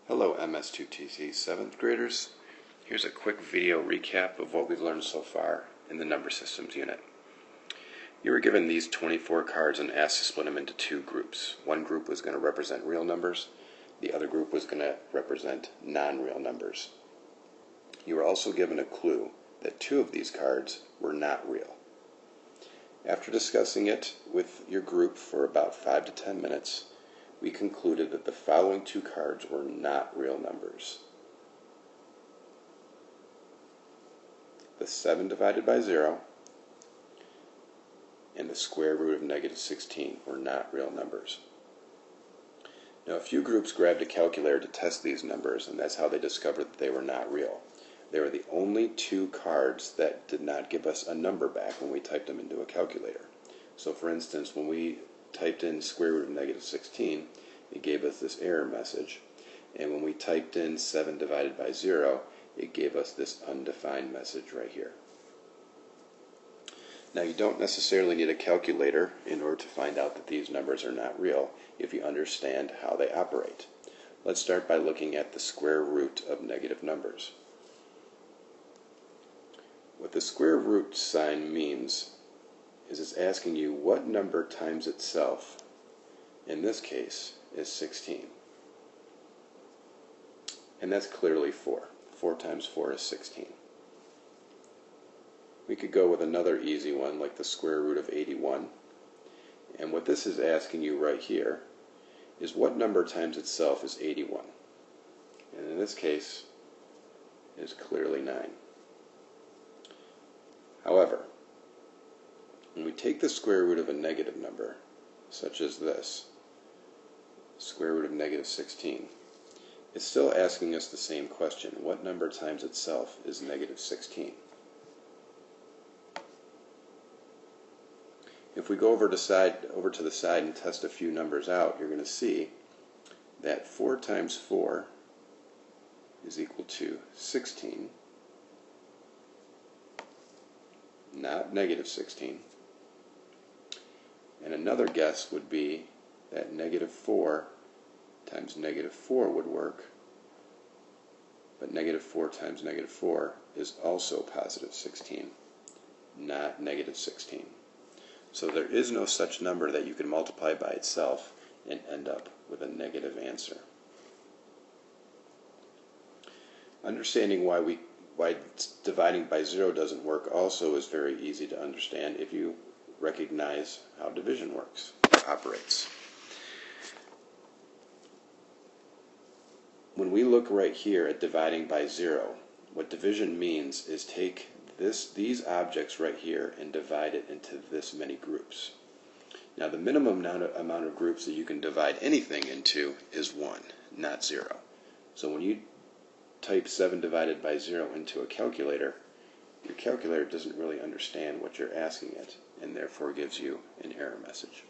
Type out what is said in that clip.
Hello MS2TC 7th graders. Here's a quick video recap of what we've learned so far in the number systems unit. You were given these 24 cards and asked to split them into two groups. One group was going to represent real numbers, the other group was going to represent non-real numbers. You were also given a clue that two of these cards were not real. After discussing it with your group for about 5 to 10 minutes, we concluded that the following two cards were not real numbers. The 7 divided by 0 and the square root of -16 were not real numbers. Now, a few groups grabbed a calculator to test these numbers, and that's how they discovered that they were not real. They were the only two cards that did not give us a number back when we typed them into a calculator. So for instance, when we typed in square root of -16, it gave us this error message, and when we typed in 7 divided by 0, it gave us this undefined message right here. Now, you don't necessarily need a calculator in order to find out that these numbers are not real if you understand how they operate. Let's start by looking at the square root of negative numbers. What the square root sign means is it's asking you what number times itself, in this case, is 16. And that's clearly 4. 4 times 4 is 16. We could go with another easy one like the square root of 81. And what this is asking you right here is what number times itself is 81. And in this case, it is clearly 9. However, when we take the square root of a negative number, such as this, square root of -16, it's still asking us the same question. What number times itself is -16? If we go over to the side and test a few numbers out, you're going to see that 4 times 4 is equal to 16, not -16. And another guess would be that -4 times -4 would work, but -4 times -4 is also positive 16, not -16. So there is no such number that you can multiply by itself and end up with a negative answer. Understanding why dividing by 0 doesn't work also is very easy to understand if you recognize how division works, operates. When we look right here at dividing by 0, what division means is take these objects right here and divide it into this many groups. Now, the minimum amount of groups that you can divide anything into is 1, not 0. So when you type 7 divided by 0 into a calculator, your calculator doesn't really understand what you're asking it, and therefore gives you an error message.